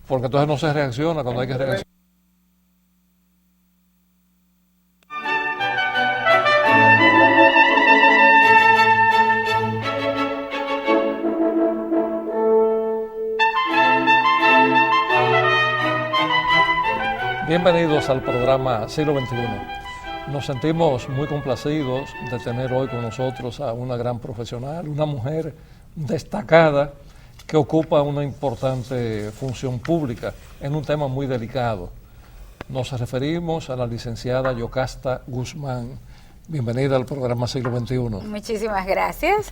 porque entonces no se reacciona cuando hay que reaccionar. Bienvenidos al programa Siglo XXI. Nos sentimos muy complacidos de tener hoy con nosotros a una gran profesional, una mujer destacada que ocupa una importante función pública en un tema muy delicado. Nos referimos a la licenciada Yocasta Guzmán. Bienvenida al programa Siglo XXI. Muchísimas gracias.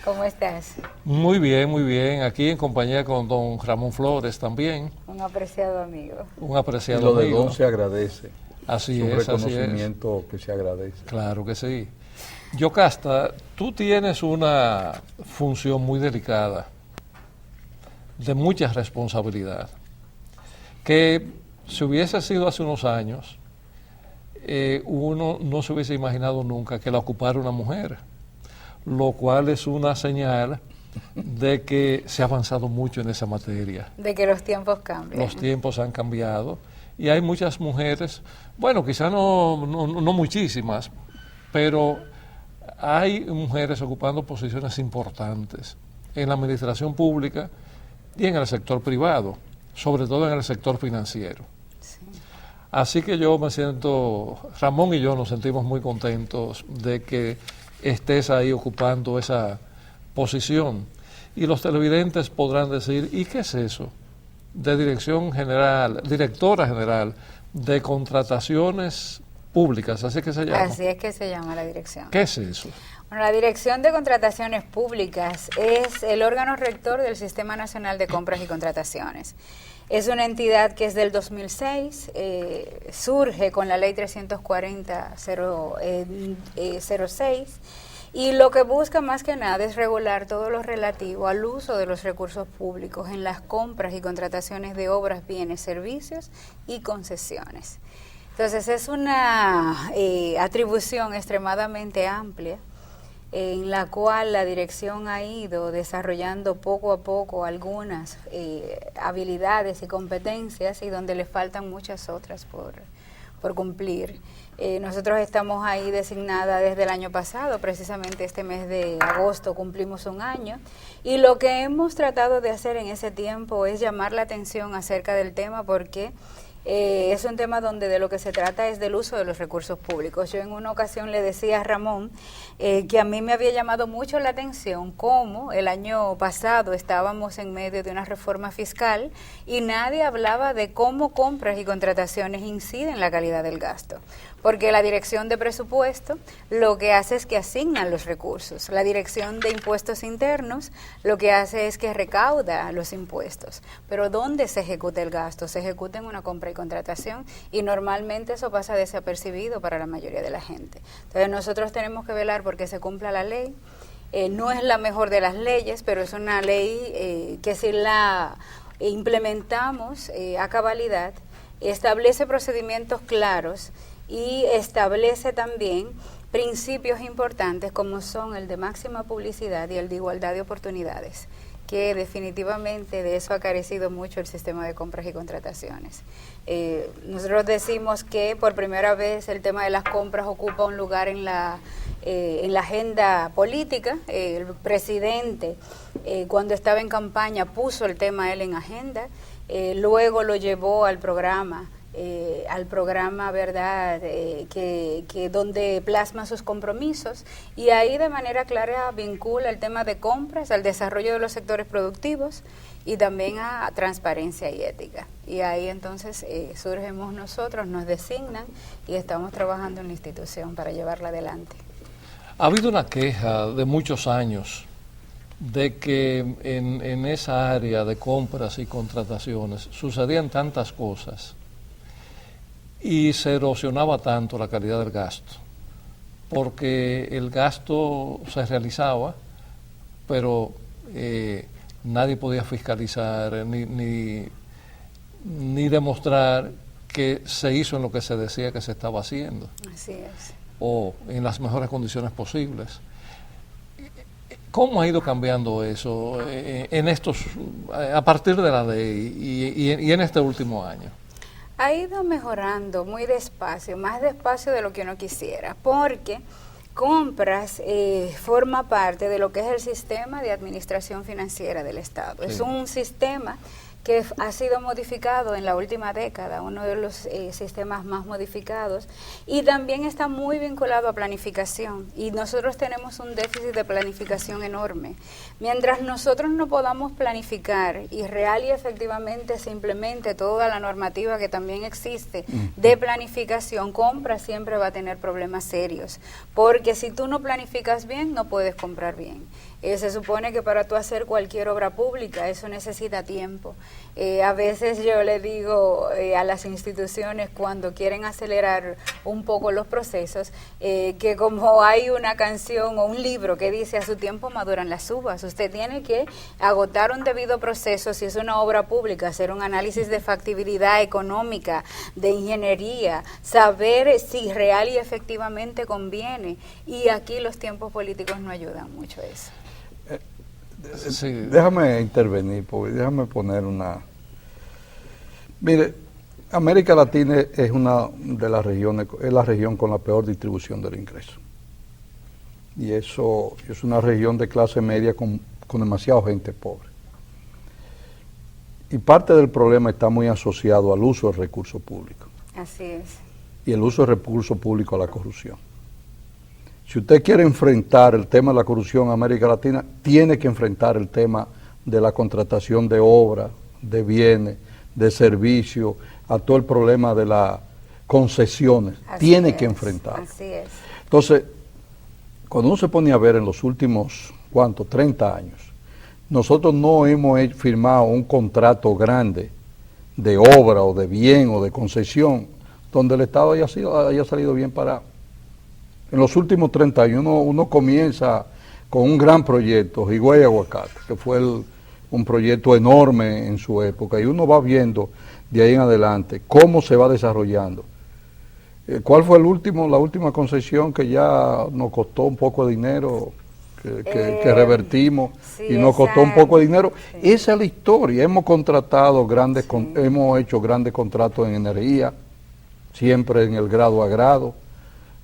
¿Cómo estás? Muy bien. Aquí en compañía con don Ramón Flores también. Un apreciado amigo. Un apreciado amigo. amigo. Lo de don se agradece. Así es. Un reconocimiento que se agradece. Claro que sí. Yocasta, tú tienes una función muy delicada, de mucha responsabilidad, que si hubiese sido hace unos años, uno no se hubiese imaginado nunca que la ocupara una mujer, lo cual es una señal de que se ha avanzado mucho en esa materia. De que los tiempos cambian. Los tiempos han cambiado y hay muchas mujeres, bueno, quizá no muchísimas, pero hay mujeres ocupando posiciones importantes en la administración pública y en el sector privado, sobre todo en el sector financiero. Sí. Así que yo me siento, Ramón y yo nos sentimos muy contentos de que estés ahí ocupando esa posición. Y los televidentes podrán decir, ¿y qué es eso? De directora general de contrataciones públicas, así que se llama. Así es que se llama la dirección. ¿Qué es eso? Bueno, la Dirección de Contrataciones Públicas es el órgano rector del Sistema Nacional de Compras y Contrataciones. Es una entidad que es del 2006, surge con la Ley 340-06 y lo que busca más que nada es regular todo lo relativo al uso de los recursos públicos en las compras y contrataciones de obras, bienes, servicios y concesiones. Entonces es una atribución extremadamente amplia en la cual la dirección ha ido desarrollando poco a poco algunas habilidades y competencias y donde le faltan muchas otras por cumplir. Nosotros estamos ahí designada desde el año pasado, precisamente este mes de agosto cumplimos un año, y lo que hemos tratado de hacer en ese tiempo es llamar la atención acerca del tema porque es un tema donde de lo que se trata es del uso de los recursos públicos. Yo en una ocasión le decía a Ramón que a mí me había llamado mucho la atención cómo el año pasado estábamos en medio de una reforma fiscal y nadie hablaba de cómo compras y contrataciones inciden en la calidad del gasto. Porque la Dirección de Presupuesto lo que hace es que asignan los recursos. La Dirección de Impuestos Internos lo que hace es que recauda los impuestos. Pero ¿dónde se ejecuta el gasto? Se ejecuta en una compra y contratación y normalmente eso pasa desapercibido para la mayoría de la gente. Entonces nosotros tenemos que velar porque se cumpla la ley. No es la mejor de las leyes, pero es una ley que si la implementamos a cabalidad, establece procedimientos claros y establece también principios importantes como son el de máxima publicidad y el de igualdad de oportunidades, que definitivamente de eso ha carecido mucho el sistema de compras y contrataciones. Nosotros decimos que por primera vez el tema de las compras ocupa un lugar en la agenda política. El presidente, cuando estaba en campaña, puso el tema él en agenda, luego lo llevó al programa, ¿verdad?, que donde plasma sus compromisos y ahí de manera clara vincula el tema de compras al desarrollo de los sectores productivos y también a transparencia y ética. Y ahí entonces surgimos nosotros, nos designan y estamos trabajando en la institución para llevarla adelante. Ha habido una queja de muchos años de que en esa área de compras y contrataciones sucedían tantas cosas y se erosionaba tanto la calidad del gasto, porque el gasto se realizaba, pero nadie podía fiscalizar ni demostrar que se hizo en lo que se decía que se estaba haciendo. Así es. O en las mejores condiciones posibles. ¿Cómo ha ido cambiando eso en estos, a partir de la ley y en este último año? Ha ido mejorando muy despacio, más despacio de lo que uno quisiera, porque compras forma parte de lo que es el sistema de administración financiera del Estado. Sí. Es un sistema que ha sido modificado en la última década, uno de los sistemas más modificados, y también está muy vinculado a planificación, y nosotros tenemos un déficit de planificación enorme. Mientras nosotros no podamos planificar y real y efectivamente se implemente toda la normativa que también existe de planificación, compra siempre va a tener problemas serios, porque si tú no planificas bien, no puedes comprar bien. Se supone que para tú hacer cualquier obra pública eso necesita tiempo. A veces yo le digo a las instituciones cuando quieren acelerar un poco los procesos, que como hay una canción o un libro que dice a su tiempo maduran las uvas, usted tiene que agotar un debido proceso, si es una obra pública, hacer un análisis de factibilidad económica, de ingeniería, saber si real y efectivamente conviene, y aquí los tiempos políticos no ayudan mucho a eso. Sí. Déjame intervenir, porque déjame poner una... Mire, América Latina es una de las regiones, es la región con la peor distribución del ingreso. Y eso es una región de clase media con demasiada gente pobre. Y parte del problema está muy asociado al uso del recurso público. Así es. Y el uso del recurso público a la corrupción. Si usted quiere enfrentar el tema de la corrupción en América Latina, tiene que enfrentar el tema de la contratación de obras, de bienes, de servicios, a todo el problema de las concesiones. Tiene que enfrentar. Así es. Entonces, cuando uno se pone a ver en los últimos, 30 años, nosotros no hemos firmado un contrato grande de obra o de bien o de concesión donde el Estado haya salido bien parado. En los últimos 30 años uno comienza con un gran proyecto, Higüey Aguacate, que fue un proyecto enorme en su época, y uno va viendo de ahí en adelante cómo se va desarrollando. ¿Cuál fue la última concesión que ya nos costó un poco de dinero, que revertimos, sí, y nos costó un poco de dinero? Sí. Esa es la historia. Hemos contratado hemos hecho grandes contratos en energía, siempre en el grado a grado,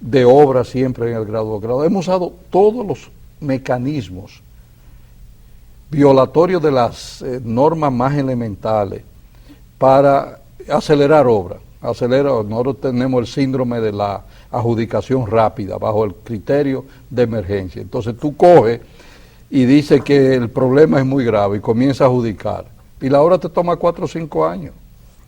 de obra siempre en el grado a grado. Hemos usado todos los mecanismos violatorios de las normas más elementales para acelerar obras. Nosotros tenemos el síndrome de la adjudicación rápida bajo el criterio de emergencia. Entonces tú coges y dices que el problema es muy grave y comienzas a adjudicar. Y la obra te toma 4 o 5 años.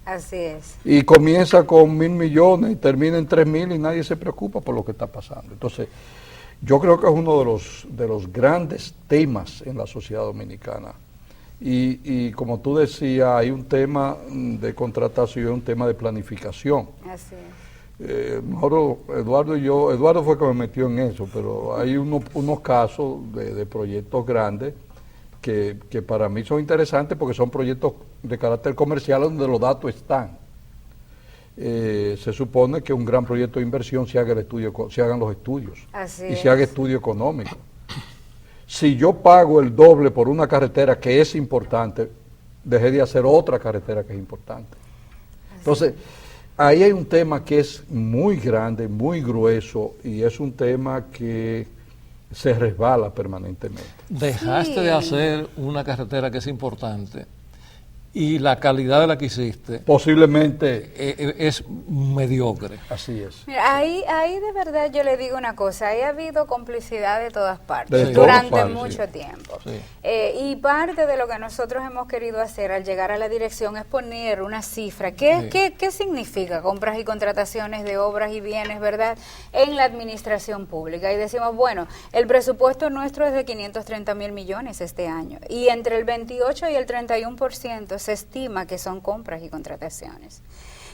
Así es. Y comienza con 1.000 millones y termina en 3.000 y nadie se preocupa por lo que está pasando. Entonces, yo creo que es uno de los grandes temas en la sociedad dominicana. Y como tú decías, hay un tema de contratación, un tema de planificación. Así es. Eduardo fue que me metió en eso, pero hay unos casos de proyectos grandes que para mí son interesantes porque son proyectos de carácter comercial donde los datos están. Se supone que un gran proyecto de inversión se hagan los estudios. Así y es. Se haga estudio económico. Si yo pago el doble por una carretera que es importante, dejé de hacer otra carretera que es importante. Entonces, ahí hay un tema que es muy grande, muy grueso, y es un tema que se resbala permanentemente. Dejaste de hacer una carretera que es importante y la calidad de la que hiciste posiblemente es mediocre. Así es. Mira, ahí de verdad yo le digo una cosa, ahí ha habido complicidad de todas partes durante mucho tiempo. Sí. Y parte de lo que nosotros hemos querido hacer al llegar a la dirección es poner una cifra. ¿Qué significa compras y contrataciones de obras y bienes, verdad, en la administración pública? Y decimos, bueno, el presupuesto nuestro es de 530.000 millones este año, y entre el 28 y el 31% se estima que son compras y contrataciones.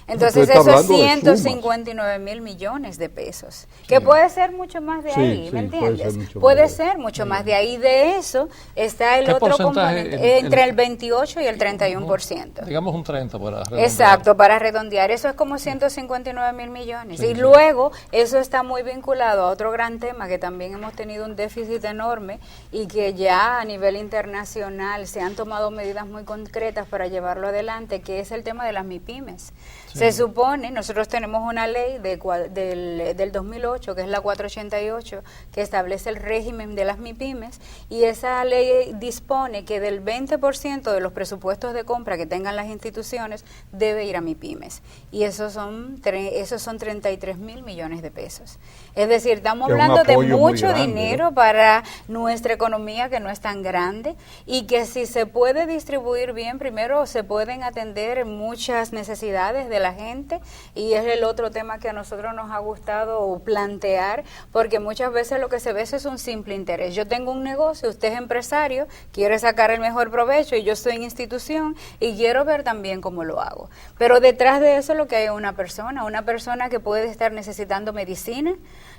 Entonces Usted está eso es hablando de sumas. 159 mil millones de pesos, que puede ser mucho más de Sí, ahí, sí, ¿me puede entiendes? ser mucho Puede más de ahí. ser mucho más de ahí. De eso está el ¿Qué otro porcentaje, componente, entre el 28 y el 31%. Digamos un 30 para redondear. Exacto, para redondear, eso es como 159 mil millones. Sí, Y sí. luego eso está muy vinculado a otro gran tema que también hemos tenido un déficit enorme y que ya a nivel internacional se han tomado medidas muy concretas para llevarlo adelante, que es el tema de las MIPYMES. Sí. Se supone, nosotros tenemos una ley del 2008, que es la 488, que establece el régimen de las MIPYMES, y esa ley dispone que del 20% de los presupuestos de compra que tengan las instituciones debe ir a MIPYMES, y esos son 33 mil millones de pesos. Es decir, estamos Que es un hablando de apoyo muy mucho grande, dinero, ¿no? para nuestra economía, que no es tan grande, y que si se puede distribuir bien, primero se pueden atender muchas necesidades de la gente, y es el otro tema que a nosotros nos ha gustado plantear, porque muchas veces lo que se ve es un simple interés. Yo tengo un negocio, usted es empresario, quiere sacar el mejor provecho, y yo estoy en institución y quiero ver también cómo lo hago. Pero detrás de eso lo que hay es una persona que puede estar necesitando medicina,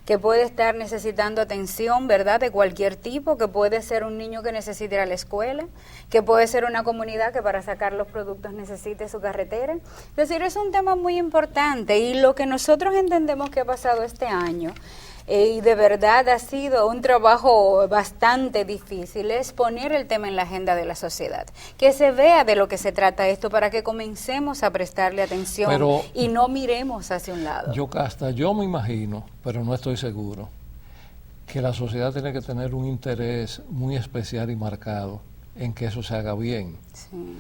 que puede estar necesitando atención, ¿verdad?, de cualquier tipo, que puede ser un niño que necesite ir a la escuela, que puede ser una comunidad que para sacar los productos necesite su carretera. Es decir, es un tema muy importante, y lo que nosotros entendemos que ha pasado este año, y de verdad ha sido un trabajo bastante difícil, es poner el tema en la agenda de la sociedad, que se vea de lo que se trata esto, para que comencemos a prestarle atención. Pero y no miremos hacia un lado. Yo me imagino, pero no estoy seguro, que la sociedad tiene que tener un interés muy especial y marcado en que eso se haga bien. Sí.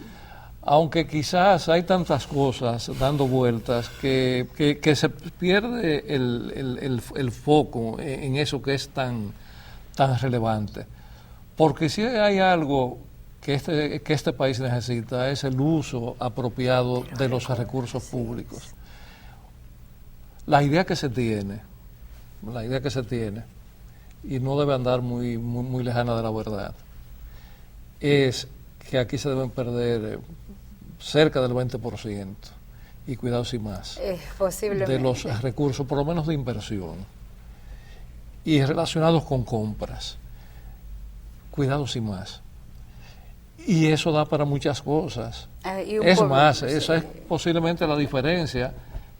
Aunque quizás hay tantas cosas dando vueltas que se pierde el foco en eso que es tan relevante. Porque si hay algo que este país necesita, es el uso apropiado de los recursos públicos. La idea que se tiene, y no debe andar muy lejana de la verdad, es que aquí se deben perder cerca del 20%, y cuidado si más, Posiblemente. de los recursos, por lo menos de inversión, y relacionados con compras. Cuidado si más. Y eso da para muchas cosas. Es más, sí. esa es posiblemente la diferencia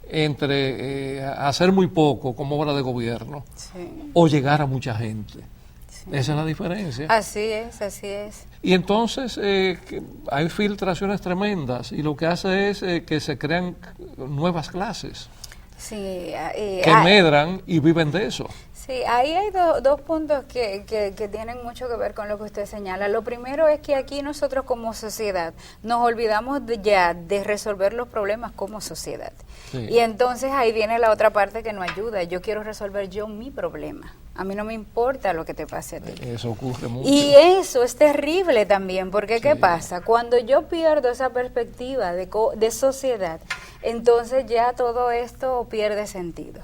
entre hacer muy poco como obra de gobierno, Sí. o llegar a mucha gente. Sí. Esa es la diferencia. Así es, así es. Y entonces hay filtraciones tremendas, y lo que hace es que se crean nuevas clases Sí, que medran y viven de eso. sí, ahí hay dos puntos que tienen mucho que ver con lo que usted señala. Lo primero es que aquí nosotros como sociedad nos olvidamos ya de resolver los problemas como sociedad. Sí. Y entonces ahí viene la otra parte que nos ayuda. Yo quiero resolver yo mi problema. A mí no me importa lo que te pase a ti. Eso ocurre mucho. Y eso es terrible también, porque ¿qué Sí. pasa? Cuando yo pierdo esa perspectiva de sociedad, entonces ya todo esto pierde sentido.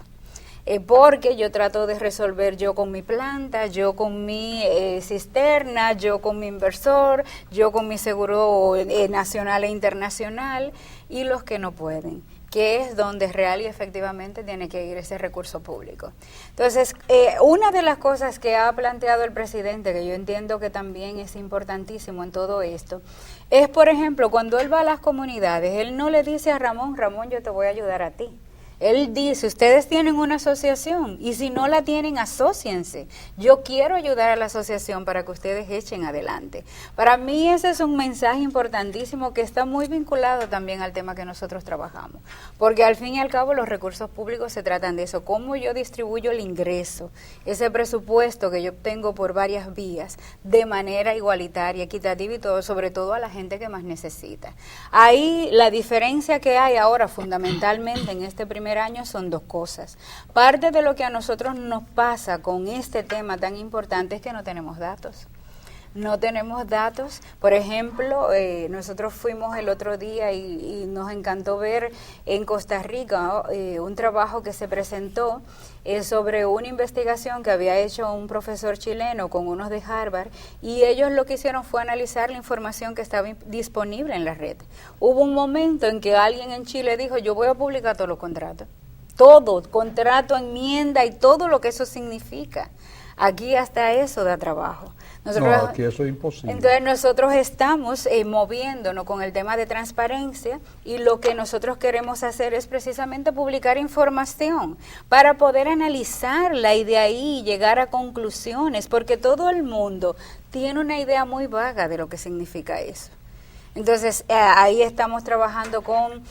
Porque yo trato de resolver yo con mi planta, yo con mi cisterna, yo con mi inversor, yo con mi seguro nacional e internacional, y los que no pueden, que es donde real y efectivamente tiene que ir ese recurso público. Entonces, una de las cosas que ha planteado el presidente, que yo entiendo que también es importantísimo en todo esto, es, por ejemplo, cuando él va a las comunidades, él no le dice a Ramón, yo te voy a ayudar a ti. Él dice, ustedes tienen una asociación, y si no la tienen, asóciense. Yo quiero ayudar a la asociación para que ustedes echen adelante. Para mí ese es un mensaje importantísimo que está muy vinculado también al tema que nosotros trabajamos. Porque al fin y al cabo los recursos públicos se tratan de eso, cómo yo distribuyo el ingreso, ese presupuesto que yo obtengo por varias vías, de manera igualitaria, equitativa y todo, sobre todo a la gente que más necesita. Ahí la diferencia que hay ahora fundamentalmente en este primer año son dos cosas. Parte de lo que a nosotros nos pasa con este tema tan importante es que no tenemos datos. no tenemos datos. Por ejemplo, nosotros fuimos el otro día y nos encantó ver en Costa Rica un trabajo que se presentó sobre una investigación que había hecho un profesor chileno con unos de Harvard, y ellos lo que hicieron fue analizar la información que estaba disponible en la red. Hubo un momento en que alguien en Chile dijo: yo voy a publicar todos los contratos. Todo, contrato, enmienda y todo lo que eso significa. Aquí hasta eso da trabajo. Nosotros, no, aquí eso es imposible. Entonces nosotros estamos moviéndonos con el tema de transparencia, y lo que nosotros queremos hacer es precisamente publicar información para poder analizarla y de ahí llegar a conclusiones, porque todo el mundo tiene una idea muy vaga de lo que significa eso. Entonces, ahí estamos trabajando con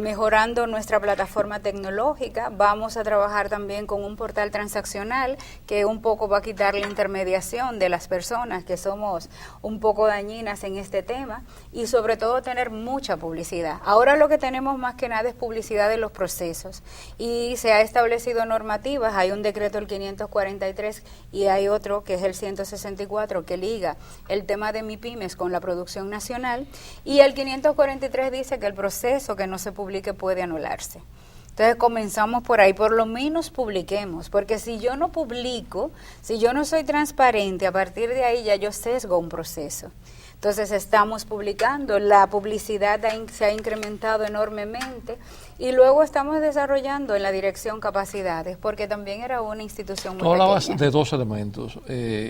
mejorando nuestra plataforma tecnológica. Vamos a trabajar también con un portal transaccional que un poco va a quitar la intermediación de las personas que somos un poco dañinas en este tema, y sobre todo tener mucha publicidad. Ahora lo que tenemos más que nada es publicidad de los procesos, y se ha establecido normativas. Hay un decreto, el 543, y hay otro que es el 164, que liga el tema de MIPYMES con la producción nacional. Y el 543 dice que el proceso que no se publique puede anularse. Entonces comenzamos por ahí, por lo menos publiquemos, porque si yo no publico, si yo no soy transparente, a partir de ahí ya yo sesgo un proceso. Entonces estamos publicando, la publicidad se ha incrementado enormemente, y luego estamos desarrollando en la dirección capacidades, porque también era una institución muy Tú hablabas pequeña. de dos elementos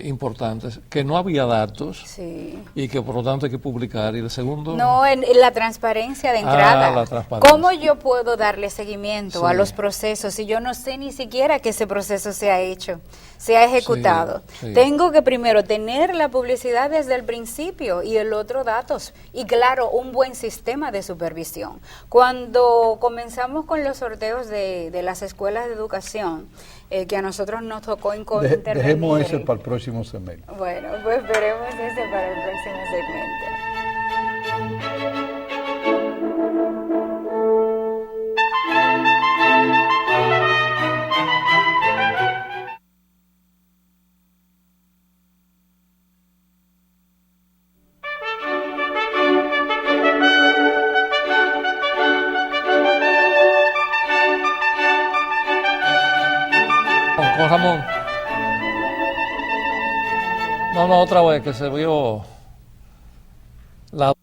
importantes, que no había datos, Sí. y que por lo tanto hay que publicar, y el segundo... No, en la transparencia de entrada. La transparencia. ¿Cómo yo puedo darle seguimiento Sí. a los procesos si yo no sé ni siquiera que ese proceso se ha hecho, se ha ejecutado? Sí, sí. Tengo que primero tener la publicidad desde el principio, y el otro datos, y claro, un buen sistema de supervisión. Cuando comenzamos con los sorteos de las escuelas de educación, que a nosotros nos tocó intervenir. Dejemos ese para el próximo segmento. Bueno, pues veremos ese para el próximo segmento. Con Ramón. No, otra vez que se vio la...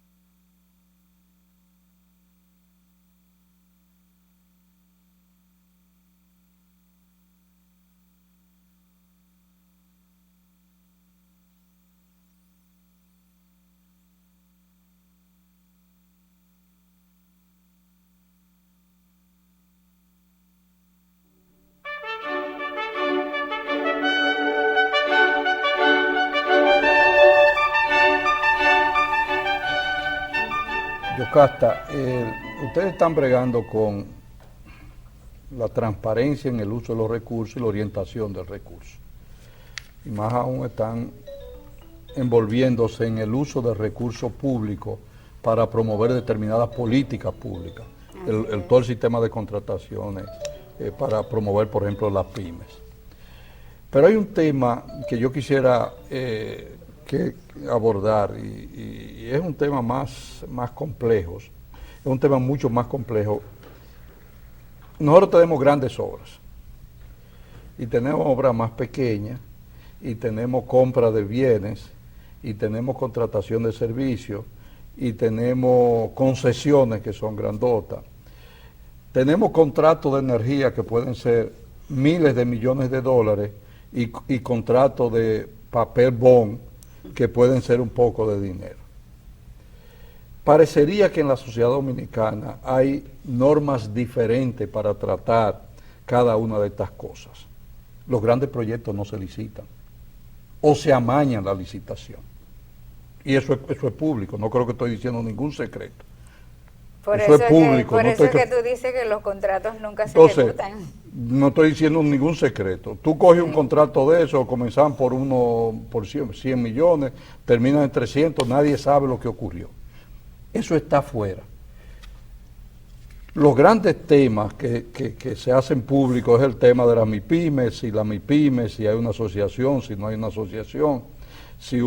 Yocasta, ustedes están bregando con la transparencia en el uso de los recursos y la orientación del recurso. Y más aún están envolviéndose en el uso de recursos públicos para promover determinadas políticas públicas, todo el sistema de contrataciones para promover, por ejemplo, las pymes. Pero hay un tema que yo quisiera que abordar, y es un tema más complejo, es un tema mucho más complejo. Nosotros tenemos grandes obras, y tenemos obras más pequeñas, y tenemos compra de bienes, y tenemos contratación de servicios, y tenemos concesiones que son grandotas. Tenemos contratos de energía que pueden ser miles de millones de dólares, y contratos de papel bond que pueden ser un poco de dinero. Parecería que en la sociedad dominicana hay normas diferentes para tratar cada una de estas cosas. Los grandes proyectos no se licitan, o se amañan la licitación. Y eso es público, no creo que estoy diciendo ningún secreto. Por eso eso es público. Por no eso estoy es que tú dices que los contratos nunca se Entonces, ejecutan. no estoy diciendo ningún secreto. Tú coges un contrato de eso, comenzaban por 100 millones, terminan en 300, nadie sabe lo que ocurrió. Eso está afuera. Los grandes temas que se hacen públicos es el tema de las MIPYMES, si hay una asociación, si no hay una asociación, si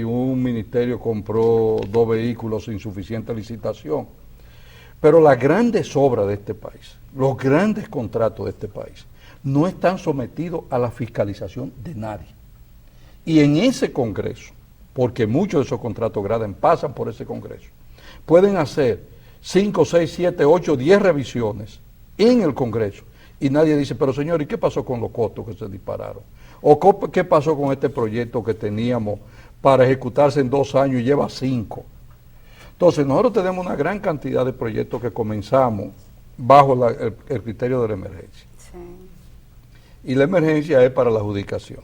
un ministerio compró 2 vehículos sin suficiente licitación. Pero las grandes obras de este país, los grandes contratos de este país, no están sometidos a la fiscalización de nadie. Y en ese Congreso, porque muchos de esos contratos grandes pasan por ese Congreso, pueden hacer 5, 6, 7, 8, 10 revisiones en el Congreso y nadie dice, pero señor, ¿y qué pasó con los costos que se dispararon? ¿O qué pasó con este proyecto que teníamos para ejecutarse en 2 años y lleva 5? Entonces, nosotros tenemos una gran cantidad de proyectos que comenzamos bajo el criterio de la emergencia. Sí. Y la emergencia es para la adjudicación.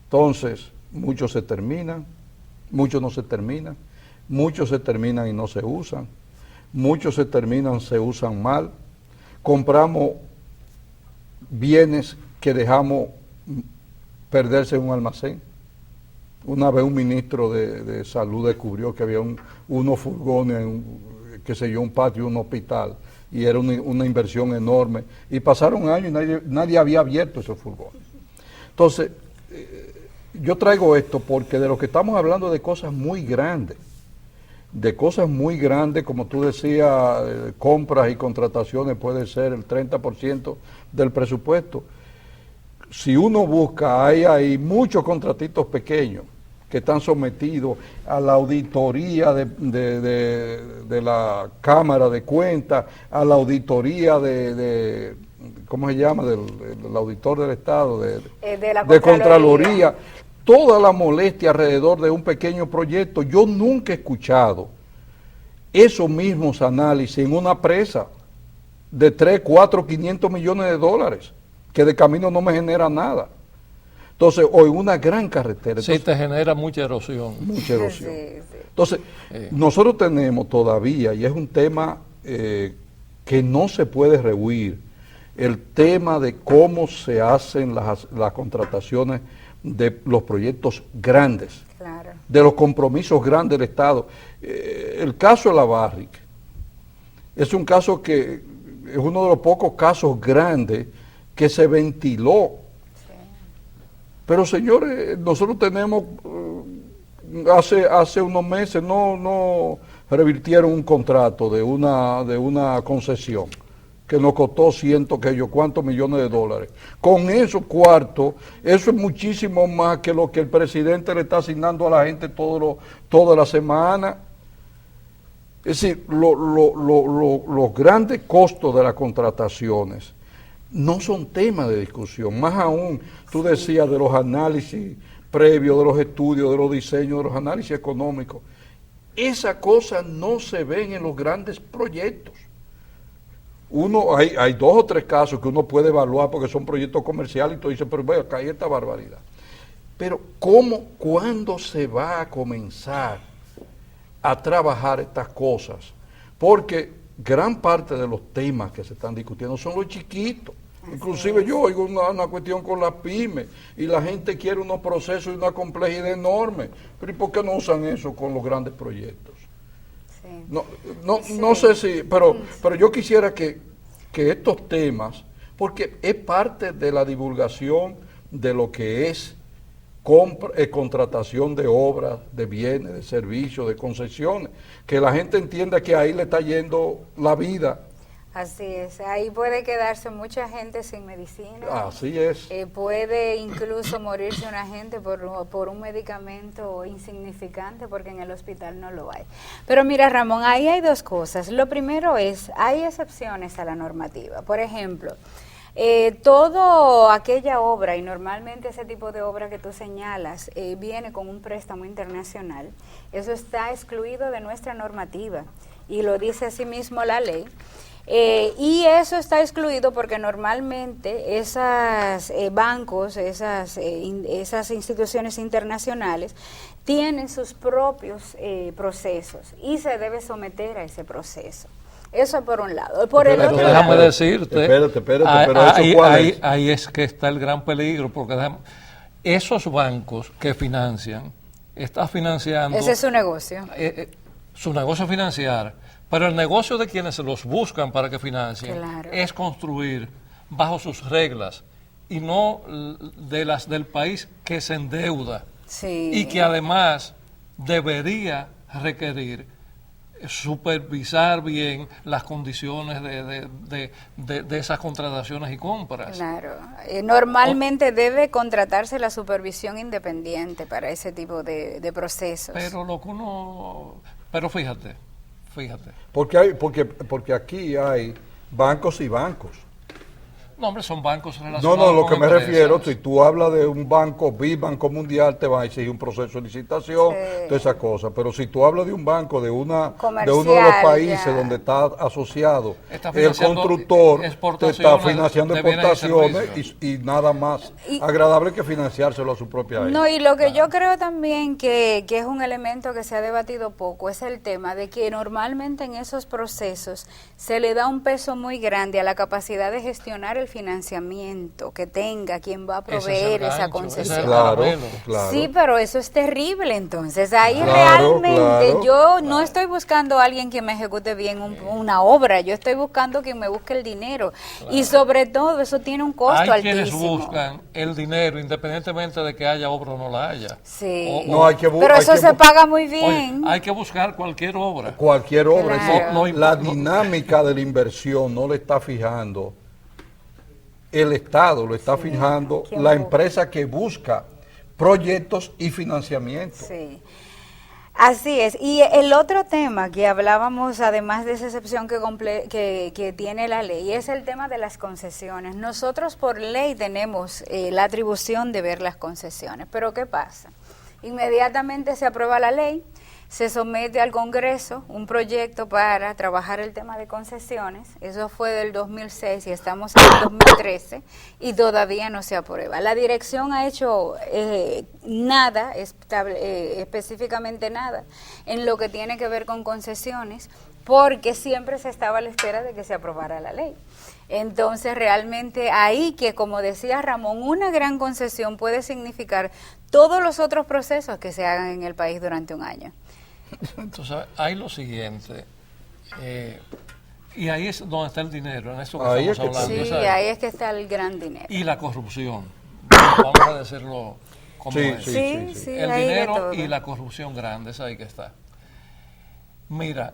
Entonces, muchos se terminan, muchos no se terminan, muchos se terminan y no se usan, muchos se terminan, se usan mal. Compramos bienes que dejamos perderse en un almacén. Una vez un ministro de salud descubrió que había unos furgones, qué sé yo, un patio, un hospital, y era una inversión enorme. Y pasaron años y nadie había abierto esos furgones. Entonces, yo traigo esto porque de lo que estamos hablando de cosas muy grandes, como tú decías, compras y contrataciones puede ser el 30% del presupuesto. Si uno busca, hay muchos contratitos pequeños que están sometidos a la auditoría de la Cámara de Cuentas, a la auditoría ¿cómo se llama?, del auditor del Estado, de Contraloría. Toda la molestia alrededor de un pequeño proyecto. Yo nunca he escuchado esos mismos análisis en una presa de 3, 4, 500 millones de dólares, que de camino no me genera nada. Entonces, o en una gran carretera. Sí, te genera mucha erosión. Mucha erosión. Sí, sí. Entonces, nosotros tenemos todavía, y es un tema que no se puede rehuir, el tema de cómo se hacen las contrataciones de los proyectos grandes, claro, de los compromisos grandes del Estado. El caso de la Barrick es un caso que es uno de los pocos casos grandes que se ventiló. Sí. Pero señores, nosotros tenemos, hace unos meses no revirtieron un contrato de una concesión que nos costó cuántos millones de dólares. Con esos cuartos, eso es muchísimo más que lo que el presidente le está asignando a la gente toda la semana. Es decir, los grandes costos de las contrataciones no son tema de discusión. Más aún, tú decías de los análisis previos, de los estudios, de los diseños, de los análisis económicos. Esas cosas no se ven en los grandes proyectos. Hay 2 o 3 casos que uno puede evaluar porque son proyectos comerciales y tú dices, pero vaya, acá hay esta barbaridad. Pero ¿cuándo se va a comenzar a trabajar estas cosas? Porque gran parte de los temas que se están discutiendo son los chiquitos. Inclusive yo oigo una cuestión con las pymes y la gente quiere unos procesos y una complejidad enorme. Pero ¿y por qué no usan eso con los grandes proyectos? No sé si, pero yo quisiera que estos temas, porque es parte de la divulgación de lo que es contratación de obras, de bienes, de servicios, de concesiones, que la gente entienda que ahí le está yendo la vida. Así es, ahí puede quedarse mucha gente sin medicina. Así es. Puede incluso morirse una gente por un medicamento insignificante porque en el hospital no lo hay. Pero mira, Ramón, ahí hay 2 cosas. Lo primero es, hay excepciones a la normativa. Por ejemplo, todo aquella obra, y normalmente ese tipo de obra que tú señalas, viene con un préstamo internacional, eso está excluido de nuestra normativa y lo dice asimismo la ley. Y eso está excluido porque normalmente esas bancos, esas instituciones internacionales tienen sus propios procesos y se debe someter a ese proceso. Eso por un lado. Por el otro déjame lado, decirte, espérate, pero eso ¿cuál es? Ahí es que está el gran peligro, porque esos bancos que financian, están financiando... Ese es su negocio. Su negocio es financiar. Pero el negocio de quienes los buscan para que financien, claro, es construir bajo sus reglas y no de las del país que se endeuda. Sí. y que además debería requerir supervisar bien las condiciones de esas contrataciones y compras. Claro. Normalmente debe contratarse la supervisión independiente para ese tipo de procesos. Pero lo que pero fíjate. Porque aquí hay bancos y bancos. No, hombre, son bancos relacionados No, lo con que me empresas. refiero, si tú hablas de un banco, Banco Mundial, te va a exigir un proceso de licitación, Sí. todas esas cosas. Pero si tú hablas de un banco, de uno de los Comercial, países ya. donde está asociado Está el financiando constructor, te está exportaciones financiando de bienes y exportaciones servicios. y nada más Y- agradable que financiárselo a su propia No, y lo que yo creo también que es un elemento que se ha debatido poco es el tema de que normalmente en esos procesos se le da un peso muy grande a la capacidad de gestionar el financiamiento que tenga quien va a Ese es el proveer esa gancho, concesión. ese es el Claro, caramelo. claro. Sí, pero eso es terrible. Entonces ahí Claro, realmente claro. yo no estoy buscando a alguien que me ejecute bien una obra, yo estoy buscando quien me busque el dinero. Y sobre todo eso tiene un costo Hay quienes altísimo. buscan el dinero independientemente de que haya obra o no la haya. Sí. No, hay que Pero eso se paga muy bien. Oye, hay que buscar cualquier obra. Cualquier obra. Claro. La dinámica de la inversión no le está fijando el Estado, lo está fijando ¿quién la busca? empresa que busca proyectos y financiamiento. Sí. Así es. Y el otro tema que hablábamos, además de esa excepción que tiene la ley, es el tema de las concesiones. Nosotros por ley tenemos la atribución de ver las concesiones, pero ¿qué pasa? Inmediatamente se aprueba la ley, se somete al Congreso un proyecto para trabajar el tema de concesiones. Eso fue del 2006 y estamos en el 2013 y todavía no se aprueba. La dirección ha hecho nada, específicamente nada, en lo que tiene que ver con concesiones, porque siempre se estaba a la espera de que se aprobara la ley. Entonces, realmente ahí que, como decía Ramón, una gran concesión puede significar todos los otros procesos que se hagan en el país durante un año. Entonces, hay lo siguiente, y ahí es donde está el dinero, en esto que Ahí estamos es que hablando. Sí, ¿sabes? ahí es que está el gran dinero. Y la corrupción, vamos a decirlo como Sí, es. sí. El ahí de dinero todo. y la corrupción grande, es ahí que está. Mira,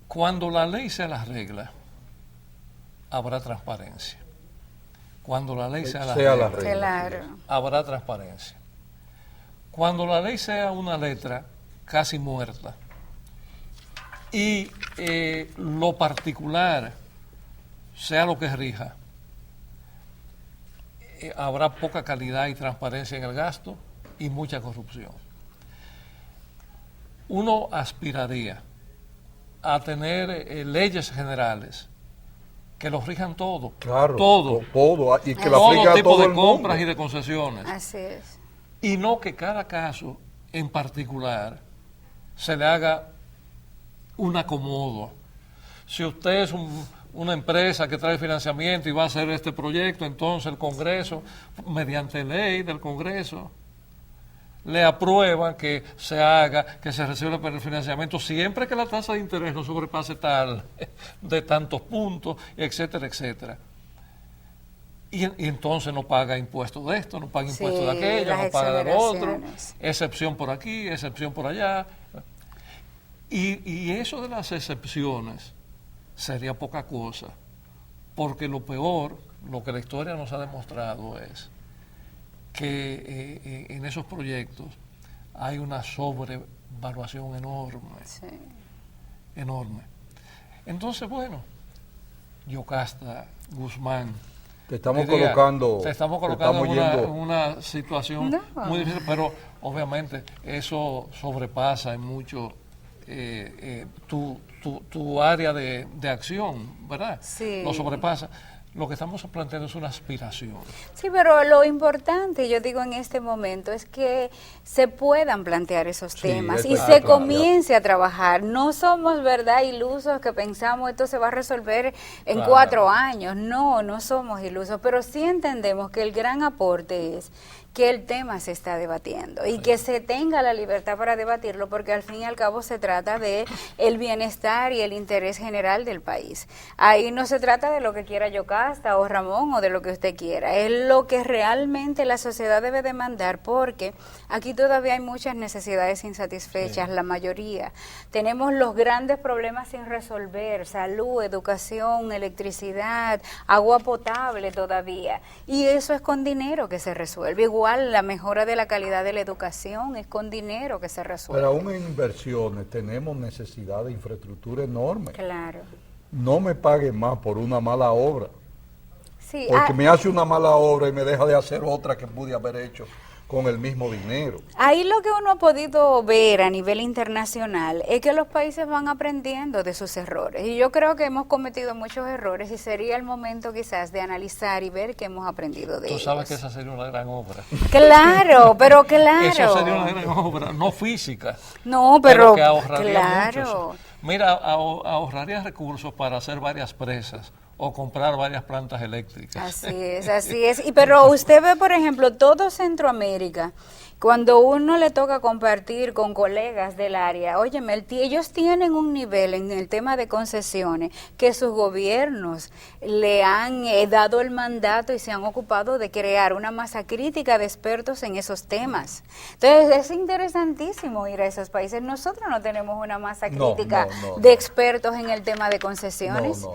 cuando la ley sea la regla, habrá transparencia. Cuando la ley sea la regla, Claro. habrá transparencia. Cuando la ley sea una letra casi muerta y lo particular sea lo que rija, habrá poca calidad y transparencia en el gasto y mucha corrupción. Uno aspiraría a tener leyes generales que lo rijan todo, Claro, todo, todo, y que la todo aplique a tipo todo de el mundo. compras y de concesiones. Así es. Y no que cada caso en particular se le haga un acomodo. Si usted es una empresa que trae financiamiento y va a hacer este proyecto, entonces el Congreso, mediante ley del Congreso, le aprueban que se haga, que se reciba el financiamiento, siempre que la tasa de interés no sobrepase tal, de tantos puntos, etcétera, etcétera. Y entonces no paga impuestos de esto, no paga Sí, impuestos de aquello, las no paga de lo otro, exoneraciones. excepción por aquí, excepción por allá. Y eso de las excepciones sería poca cosa, porque lo peor, lo que la historia nos ha demostrado es que en esos proyectos hay una sobrevaluación enorme, Sí. enorme. Entonces, bueno, Yocasta, Guzmán, Te estamos diría, colocando, te estamos colocando en yendo- una situación No. muy difícil, pero obviamente eso sobrepasa en mucho tu área de acción, ¿verdad? Sí. Lo sobrepasa. Lo que estamos planteando es una aspiración. Sí, pero lo importante, yo digo en este momento, es que se puedan plantear esos Sí, temas eso y es se claro. comience a trabajar. No somos, ¿verdad?, ilusos que pensamos esto se va a resolver en Claro. 4 años. No, no somos ilusos, pero sí entendemos que el gran aporte es que el tema se está debatiendo y que se tenga la libertad para debatirlo, porque al fin y al cabo se trata de el bienestar y el interés general del país. Ahí no se trata de lo que quiera Yocasta o Ramón o de lo que usted quiera, es lo que realmente la sociedad debe demandar, porque aquí todavía hay muchas necesidades insatisfechas, la mayoría. Tenemos los grandes problemas sin resolver, salud, educación, electricidad, agua potable todavía, y eso es con dinero que se resuelve. Igual la mejora de la calidad de la educación es con dinero que se resuelve. Pero aún en inversiones tenemos necesidad de infraestructura enorme. Claro. No me pague más por una mala obra. Sí, Porque me hace una mala obra y me deja de hacer otra que pude haber hecho con el mismo dinero. ahí lo que uno ha podido ver a nivel internacional es que los países van aprendiendo de sus errores, y yo creo que hemos cometido muchos errores y sería el momento quizás de analizar y ver qué hemos aprendido de ellos. Tú sabes que esa sería una gran obra. Claro, pero claro. Eso sería una gran obra, no física. No, pero que ahorraría claro. mucho. Mira, ahorraría recursos para hacer varias presas o comprar varias plantas eléctricas. Así es, así es. Pero usted ve, por ejemplo, todo Centroamérica, cuando uno le toca compartir con colegas del área, óyeme, ellos tienen un nivel en el tema de concesiones que sus gobiernos le han dado el mandato y se han ocupado de crear una masa crítica de expertos en esos temas. Entonces, es interesantísimo ir a esos países. Nosotros no tenemos una masa crítica de expertos en el tema de concesiones.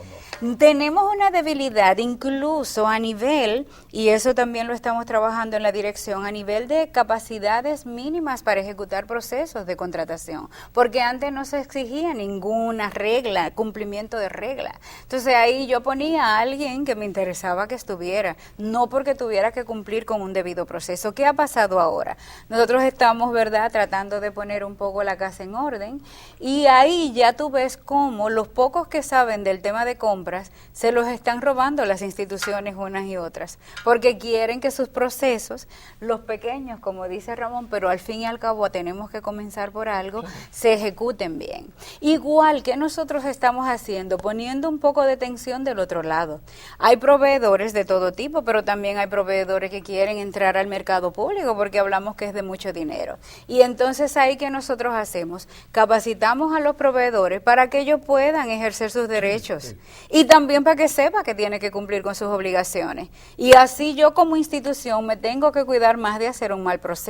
Tenemos una debilidad incluso a nivel, y eso también lo estamos trabajando en la dirección, a nivel de capacidades mínimas para ejecutar procesos de contratación, porque antes no se exigía ninguna regla, cumplimiento de regla. Entonces ahí yo ponía a alguien que me interesaba que estuviera, no porque tuviera que cumplir con un debido proceso. ¿Qué ha pasado ahora? Nosotros estamos, ¿verdad?, tratando de poner un poco la casa en orden, y ahí ya tú ves cómo los pocos que saben del tema de compras se los están robando las instituciones unas y otras, porque quieren que sus procesos, los pequeños, como dice Ramón, pero al fin y al cabo tenemos que comenzar por algo, se ejecuten bien. Igual que nosotros estamos haciendo, poniendo un poco de tensión del otro lado. Hay proveedores de todo tipo, pero también hay proveedores que quieren entrar al mercado público porque hablamos que es de mucho dinero. Y entonces ahí que nosotros hacemos, capacitamos a los proveedores para que ellos puedan ejercer sus derechos y también para que sepa que tiene que cumplir con sus obligaciones. Y así yo como institución me tengo que cuidar más de hacer un mal proceso,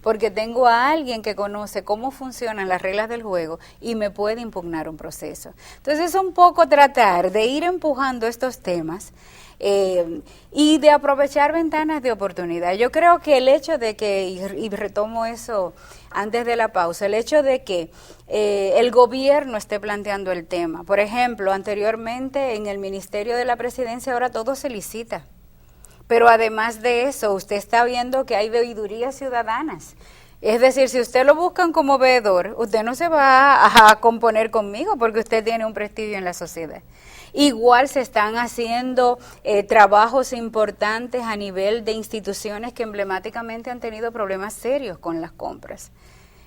porque tengo a alguien que conoce cómo funcionan las reglas del juego y me puede impugnar un proceso. Entonces es un poco tratar de ir empujando estos temas y de aprovechar ventanas de oportunidad. Yo creo que el hecho de que, y retomo eso antes de la pausa, el hecho de que el gobierno esté planteando el tema. Por ejemplo, anteriormente en el Ministerio de la Presidencia ahora todo se licita. Pero además de eso, usted está viendo que hay veedurías ciudadanas. Es decir, si usted lo buscan como veedor, usted no se va a componer conmigo porque usted tiene un prestigio en la sociedad. Igual se están haciendo trabajos importantes a nivel de instituciones que emblemáticamente han tenido problemas serios con las compras.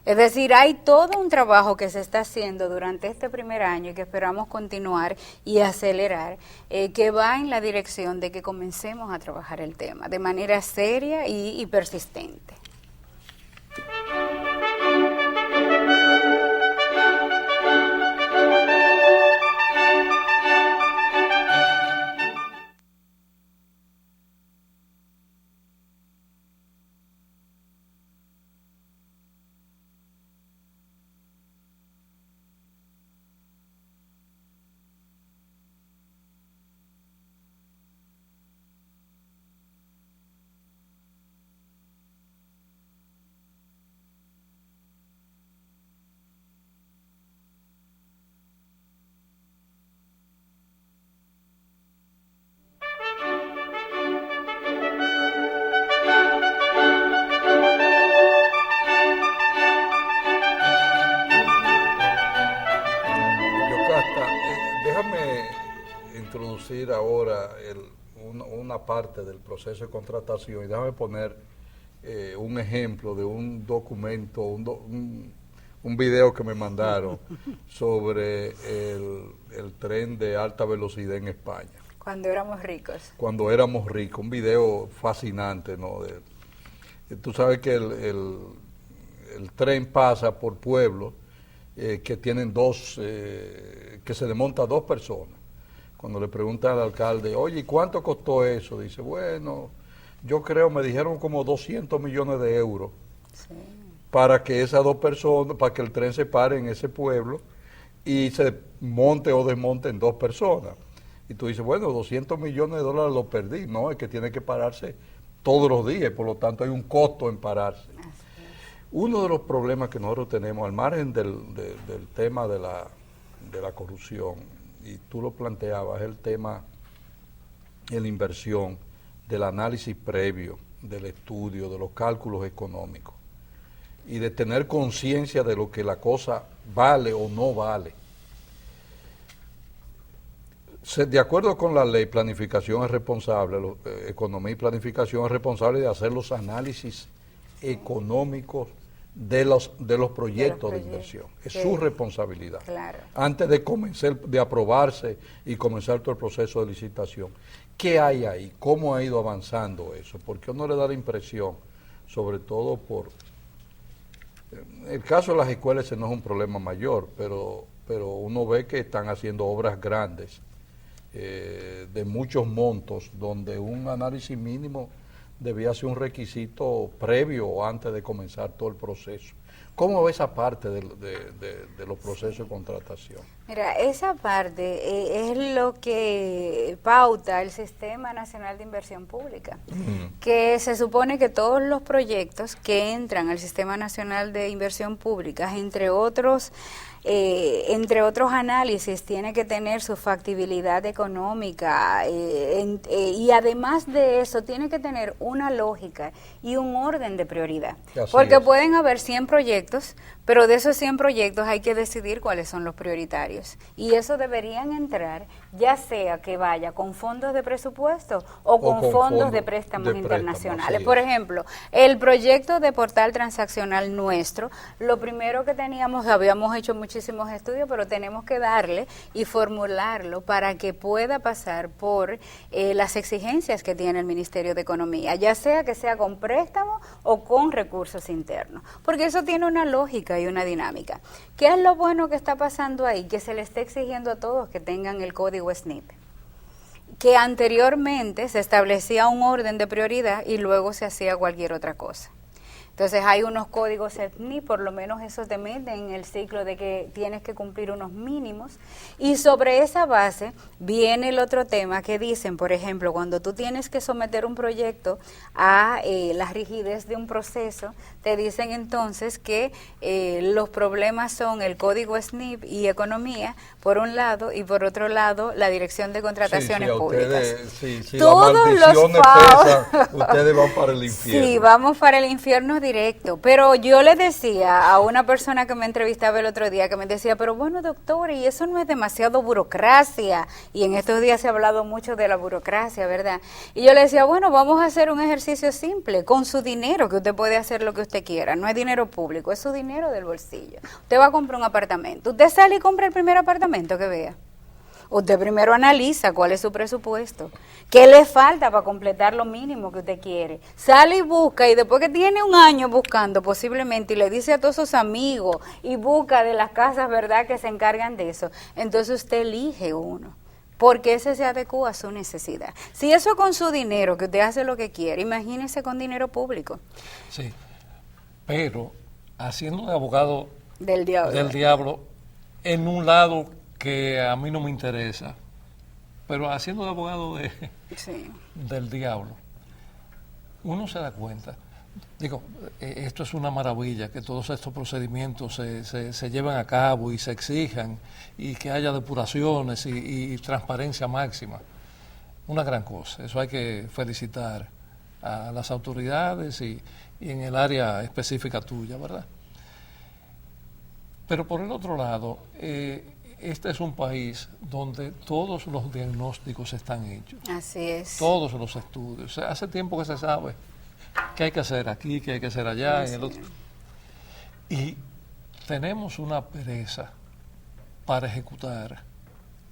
Es decir, hay todo un trabajo que se está haciendo durante este primer año y que esperamos continuar y acelerar, que va en la dirección de que comencemos a trabajar el tema de manera seria y persistente. Déjame introducir ahora una parte del proceso de contratación y déjame poner un ejemplo de un documento, un video que me mandaron sobre el tren de alta velocidad en España. Cuando éramos ricos. Cuando éramos ricos, un video fascinante, ¿no? Tú sabes que el tren pasa por pueblos que tienen que se desmonta 2 personas. Cuando le preguntan al alcalde, oye, ¿y cuánto costó eso? Dice, bueno, yo creo, me dijeron como 200 millones de euros Sí. para que esas 2 personas, para que el tren se pare en ese pueblo y se monte o desmonte en 2 personas. Y tú dices, bueno, 200 millones de dólares lo perdí. No, es que tiene que pararse todos los días, por lo tanto hay un costo en pararse. Uno de los problemas que nosotros tenemos, al margen del tema de la corrupción, y tú lo planteabas, es el tema de la inversión, del análisis previo, del estudio, de los cálculos económicos, y de tener conciencia de lo que la cosa vale o no vale. De acuerdo con la ley, planificación es responsable, economía y planificación es responsable de hacer los análisis económicos de los proyectos de inversión. Es su responsabilidad. Claro. Antes de aprobarse y comenzar todo el proceso de licitación. ¿Qué hay ahí? ¿Cómo ha ido avanzando eso? Porque uno le da la impresión, sobre todo por... El caso de las escuelas ese no es un problema mayor, pero uno ve que están haciendo obras grandes, de muchos montos, donde un análisis mínimo debía ser un requisito previo o antes de comenzar todo el proceso. ¿Cómo ve esa parte de los procesos de contratación? Mira, esa parte es lo que pauta el Sistema Nacional de Inversión Pública, que se supone que todos los proyectos que entran al Sistema Nacional de Inversión Pública, entre otros análisis, tiene que tener su factibilidad económica y además de eso tiene que tener una lógica y un orden de prioridad. Porque pueden haber 100 proyectos, pero de esos 100 proyectos hay que decidir cuáles son los prioritarios. Y eso deberían entrar, ya sea que vaya con fondos de presupuesto o con fondos de préstamos internacionales. Por ejemplo, el proyecto de portal transaccional nuestro, lo primero que habíamos hecho muchísimos estudios, pero tenemos que darle y formularlo para que pueda pasar por las exigencias que tiene el Ministerio de Economía, ya sea que sea con préstamo o con recursos internos, porque eso tiene una lógica y una dinámica. ¿Qué es lo bueno que está pasando ahí? Que se le está exigiendo a todos que tengan el código SNIP, que anteriormente se establecía un orden de prioridad y luego se hacía cualquier otra cosa. Entonces hay unos códigos SNIP, por lo menos esos te meten en el ciclo de que tienes que cumplir unos mínimos, y sobre esa base viene el otro tema que dicen, por ejemplo, cuando tú tienes que someter un proyecto a la rigidez de un proceso, te dicen entonces que los problemas son el código SNIP y economía, por un lado, y por otro lado, la Dirección de Contrataciones Públicas. Todos las maldiciones pesan, ustedes van para el infierno. Sí, vamos para el infierno directo, pero yo le decía a una persona que me entrevistaba el otro día, que me decía, pero bueno, doctor, y eso no es demasiado burocracia, y en estos días se ha hablado mucho de la burocracia, ¿verdad? Y yo le decía, bueno, vamos a hacer un ejercicio simple, con su dinero, que usted puede hacer lo que usted quiera, no es dinero público, es su dinero del bolsillo. Usted va a comprar un apartamento, usted sale y compra el primer apartamento que vea. Usted primero analiza cuál es su presupuesto, qué le falta para completar lo mínimo que usted quiere. Sale y busca, y después que tiene un año buscando posiblemente, y le dice a todos sus amigos, y busca de las casas, ¿verdad?, que se encargan de eso, entonces usted elige uno, porque ese se adecúa a su necesidad. Si eso con su dinero, que usted hace lo que quiere, imagínese con dinero público. Sí, pero haciendo de abogado del diablo en un lado que a mí no me interesa, pero haciendo de abogado del diablo, uno se da cuenta. Digo, esto es una maravilla, que todos estos procedimientos se lleven a cabo y se exijan, y que haya depuraciones y transparencia máxima. Una gran cosa, eso hay que felicitar a las autoridades y en el área específica tuya, ¿verdad? Pero por el otro lado, este es un país donde todos los diagnósticos están hechos. Así es. Todos los estudios. O sea, hace tiempo que se sabe qué hay que hacer aquí, qué hay que hacer allá, en el otro. Y tenemos una pereza para ejecutar